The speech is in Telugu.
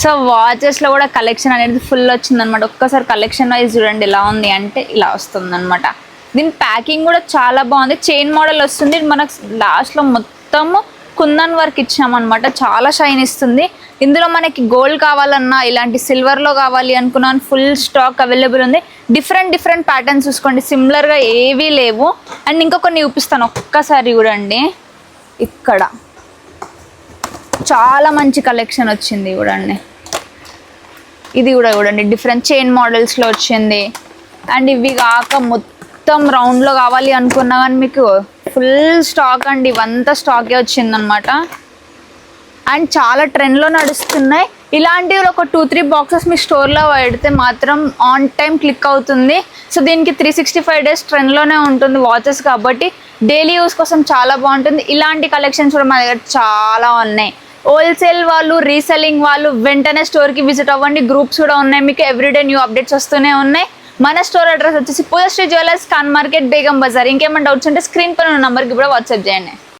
సో వాచెస్లో కూడా కలెక్షన్ అనేది ఫుల్ వచ్చిందనమాట. ఒక్కసారి కలెక్షన్ వైజ్ చూడండి ఎలా ఉంది అంటే ఇలా వస్తుంది అనమాట. దీని ప్యాకింగ్ కూడా చాలా బాగుంది. చైన్ మోడల్ వస్తుంది. మనకు లాస్ట్లో మొత్తము కుందన్ వర్క్ ఇచ్చామన్నమాట. చాలా షైన్ ఇస్తుంది. ఇందులో మనకి గోల్డ్ కావాలన్నా ఇలాంటి సిల్వర్లో కావాలి అనుకున్నాను ఫుల్ స్టాక్ అవైలబుల్ ఉంది. డిఫరెంట్ ప్యాటర్న్స్ చూసుకోండి, సిమిలర్గా ఏవీ లేవు. అండ్ ఇంకా కొన్ని చూపిస్తాను ఒక్కసారి చూడండి. ఇక్కడ చాలా మంచి కలెక్షన్ వచ్చింది చూడండి. ఇది కూడా చూడండి డిఫరెంట్ చైన్ మోడల్స్లో వచ్చింది. అండ్ ఇవి కాక మొత్తం రౌండ్లో కావాలి అనుకున్నా కానీ మీకు ఫుల్ స్టాక్ అండి, ఇవంతా స్టాకే వచ్చిందనమాట. అండ్ చాలా ట్రెండ్లో నడుస్తున్నాయి. ఇలాంటివి ఒక 2-3 బాక్సెస్ మీ స్టోర్లో పెడితే మాత్రం ఆన్ టైం క్లిక్ అవుతుంది. సో దీనికి 365 days ట్రెండ్లోనే ఉంటుంది వాచెస్ కాబట్టి డైలీ యూస్ కోసం చాలా బాగుంటుంది. ఇలాంటి కలెక్షన్స్ కూడా మా దగ్గర చాలా ఉన్నాయి. హోల్సేల్ వాళ్ళు, రీసెల్లింగ్ వాళ్ళు వెంటనే స్టోర్కి విజిట్ అవ్వండి. గ్రూప్స్ కూడా ఉన్నాయి, మీకు ఎవ్రీడే న్యూ అప్డేట్స్ వస్తూనే ఉన్నాయి. మన స్టోర్ అడ్రస్ వచ్చేసి పూజశ్రీ జ్యువెలర్స్, ఖాన్ మార్కెట్, బేగం బజార్. ఇంకేమైనా డౌట్స్ ఉంటే స్క్రీన్ పైన ఉన్న నెంబర్కి కూడా వాట్సాప్ చేయండి.